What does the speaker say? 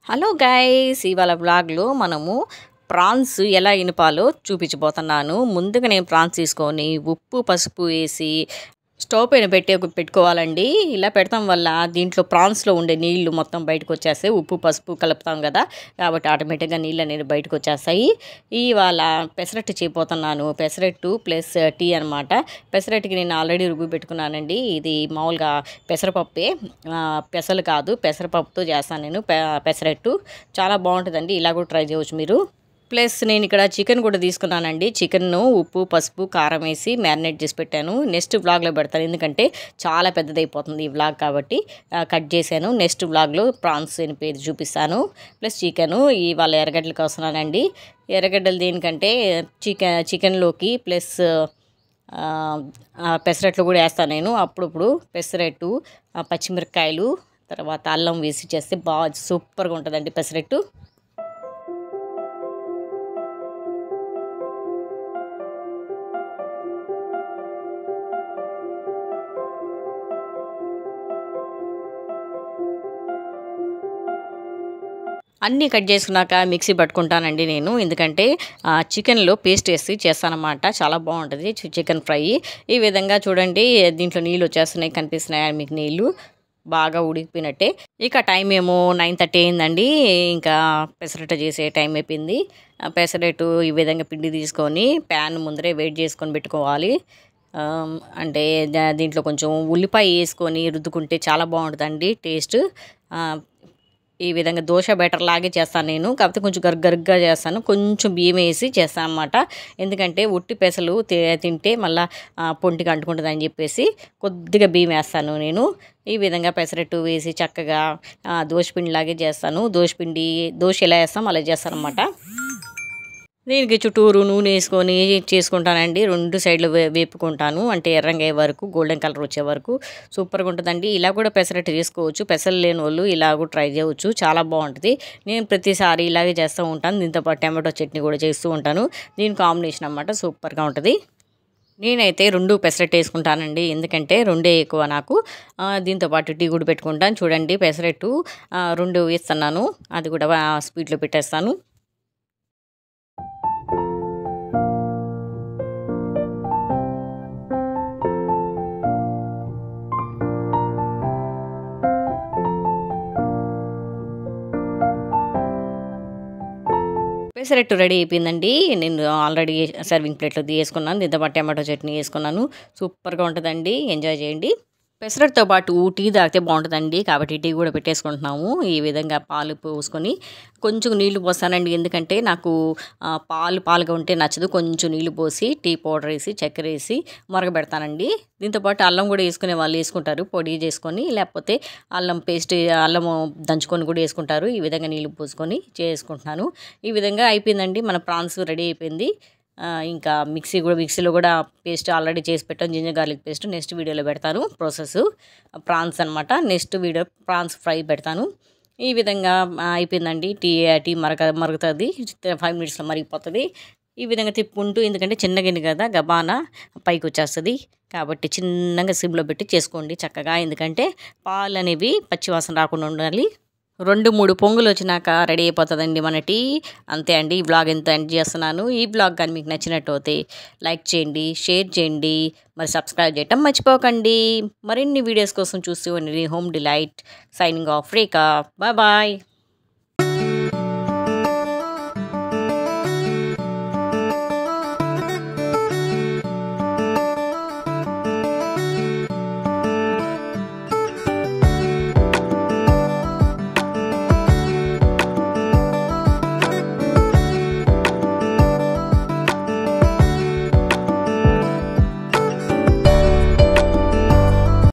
Hello guys, ఇవాళ వ్లాగ్లో మనము ప్రాన్స్ ఎలా ఇనపాలో చూపించబోతున్నాను. ముందుగా నేను ప్రాన్స్ తీసుకొని ఉప్పు పసుపు వేసి స్టవ్ పైన పెట్టుకోవాలండి. ఇలా పెడతాం వల్ల దీంట్లో ప్రాన్స్లో ఉండే నీళ్లు మొత్తం బయటకు వచ్చేస్తాయి. ఉప్పు పసుపు కలుపుతాం కదా, కాబట్టి ఆటోమేటిక్గా నీళ్ళు అనేది బయటకు వచ్చేస్తాయి. ఇవాళ పెసరట్టు చేయబోతున్నాను. పెసరట్టు ప్లస్ టీ అనమాట. పెసరట్టుకి నేను ఆల్రెడీ రుబ్బి పెట్టుకున్నానండి. ఇది మామూలుగా పెసరపప్పే, పెసలు కాదు, పెసరపప్పుతో చేస్తాను నేను పెసరట్టు. చాలా బాగుంటుందండి. ఇలా కూడా ట్రై చేయవచ్చు మీరు. ప్లస్ నేను ఇక్కడ చికెన్ కూడా తీసుకున్నానండి. చికెన్ను ఉప్పు పసుపు కారం వేసి మ్యారినేట్ చేసి పెట్టాను. నెక్స్ట్ వ్లాగ్లో పెడతాను, ఎందుకంటే చాలా పెద్దదైపోతుంది ఈ వ్లాగ్, కాబట్టి కట్ చేశాను. నెక్స్ట్ వ్లాగ్లో ప్రాన్స్ అని పేరు చూపిస్తాను. ప్లస్ చికెను ఇవాళ ఎర్రగడ్డలకు వస్తున్నానండి. ఎర్రగడ్డలు దేనికంటే చికెన్లోకి ప్లస్ పెసరట్లు కూడా వేస్తాను నేను అప్పుడప్పుడు. పెసరట్టు, పచ్చిమిరపకాయలు, తర్వాత అల్లం వేసి చేస్తే బాగా సూపర్గా ఉంటుందండి పెసరట్టు. అన్నీ కట్ చేసుకున్నాక మిక్సీ పట్టుకుంటానండి నేను, ఎందుకంటే చికెన్లో పేస్ట్ వేసి చేస్తానన్నమాట. చాలా బాగుంటుంది చికెన్ ఫ్రై. ఈ విధంగా చూడండి, దీంట్లో నీళ్ళు వచ్చేస్తున్నాయి, కనిపిస్తున్నాయి మీకు నీళ్ళు బాగా ఉడికిపోయినట్టే. ఇక టైం ఏమో 9:30 అయిందండి. ఇంకా పెసరట్టు చేసే టైం అయిపోయింది. పెసరట్టు ఈ విధంగా పిండి తీసుకొని ప్యాన్ ముందరే వేడి చేసుకొని పెట్టుకోవాలి. అంటే దీంట్లో కొంచెం ఉల్లిపాయ వేసుకొని రుద్దుకుంటే చాలా బాగుంటుందండి టేస్ట్. ఈ విధంగా దోశ బెటర్ లాగే చేస్తాను నేను, కాకపోతే కొంచెం గరుగ్గా చేస్తాను. కొంచెం బియ్యం వేసి చేస్తాను అన్నమాట, ఎందుకంటే ఉట్టి పెసలు తింటే మళ్ళీ పొంటికి అంటుకుంటుందని చెప్పేసి కొద్దిగా బియ్యం వేస్తాను నేను. ఈ విధంగా పెసరట్టు వేసి చక్కగా దోశపిండిలాగే చేస్తాను. దోశ ఎలా వేస్తాం అలా చేస్తాను అన్నమాట. దీనికి చుట్టూరు నూనె వేసుకొని చేసుకుంటానండి. 2 సైడ్లు వేపుకుంటాను, అంటే ఎర్రంగా అయ్యే వరకు, గోల్డెన్ కలర్ వచ్చే వరకు సూపర్గా ఉంటుందండి. ఇలా కూడా పెసరట్టు చేసుకోవచ్చు. పెసలు లేని వాళ్ళు ఇలా కూడా ట్రై చేయవచ్చు, చాలా బాగుంటుంది. నేను ప్రతిసారి ఇలాగే చేస్తూ ఉంటాను. దీంతో పాటు టమాటో చట్నీ కూడా చేస్తూ ఉంటాను. దీని కాంబినేషన్ అన్నమాట, సూపర్గా ఉంటుంది. నేనైతే 2 పెసరట్టు వేసుకుంటానండి, ఎందుకంటే 2 ఎక్కువ నాకు. దీంతోపాటు టీ కూడా పెట్టుకుంటాను. చూడండి పెసరట్టు 2 వేస్తున్నాను, అది కూడా స్పీడ్లో పెట్టేస్తాను. పెసరట్టు రెడీ అయిపోయిందండి. నేను ఆల్రెడీ సర్వింగ్ ప్లేట్లో తీసుకున్నాను. దీంతో పాటు టమాటో చట్నీ వేసుకున్నాను. సూపర్గా ఉంటుందండి, ఎంజాయ్ చేయండి. పెసరట్టుతో పాటు టీ తాగితే బాగుంటుందండి, కాబట్టి టీ కూడా పెట్టేసుకుంటున్నాము. ఈ విధంగా పాలు పోసుకొని కొంచెం నీళ్లు పోస్తానండి, ఎందుకంటే నాకు పాలుగా ఉంటే నచ్చదు. కొంచెం నీళ్లు పోసి టీ పౌడర్ వేసి చక్కెర వేసి మరగబెడతానండి. దీంతోపాటు అల్లం కూడా వేసుకునే వాళ్ళు వేసుకుంటారు, పొడి చేసుకొని, లేకపోతే అల్లము దంచుకొని కూడా వేసుకుంటారు. ఈ విధంగా నీళ్లు పోసుకొని చేసుకుంటున్నాను. ఈ విధంగా అయిపోయిందండి, మన ప్రాన్స్ రెడీ అయిపోయింది. ఇంకా మిక్సీలో కూడా పేస్ట్ ఆల్రెడీ చేసి పెట్టాను, జింజర్ గార్లిక్ పేస్ట్. నెక్స్ట్ వీడియోలో పెడతాను ప్రాసెస్. ప్రాన్స్ అనమాట, నెక్స్ట్ వీడియో ప్రాన్స్ ఫ్రై పెడతాను. ఈ విధంగా అయిపోయిందండి. టీ మరుగుతుంది, 5 మినిట్స్లో మరిగిపోతుంది. ఈ విధంగా తిప్పుకుంటూ, ఎందుకంటే చిన్న గిన్నె కదా, గబానా పైకి వచ్చేస్తుంది, కాబట్టి చిన్నగా సిమ్లో పెట్టి చేసుకోండి చక్కగా, ఎందుకంటే పాలు అనేవి పచ్చివాసన రాకుండా ఉండాలి. 2-3 పొంగులు వచ్చినాక రెడీ అయిపోతుందండి మన టీ. అంతే అండి, ఈ బ్లాగ్ ఎంత ఎండ్ చేస్తున్నాను. ఈ బ్లాగ్ కానీ మీకు నచ్చినట్టు అయితే లైక్ చేయండి, షేర్ చేయండి, మరి సబ్స్క్రైబ్ చేయటం మర్చిపోకండి. మరిన్ని వీడియోస్ కోసం చూస్తూ ఉండండి. Home delight signing off, Rekha. Bye bye.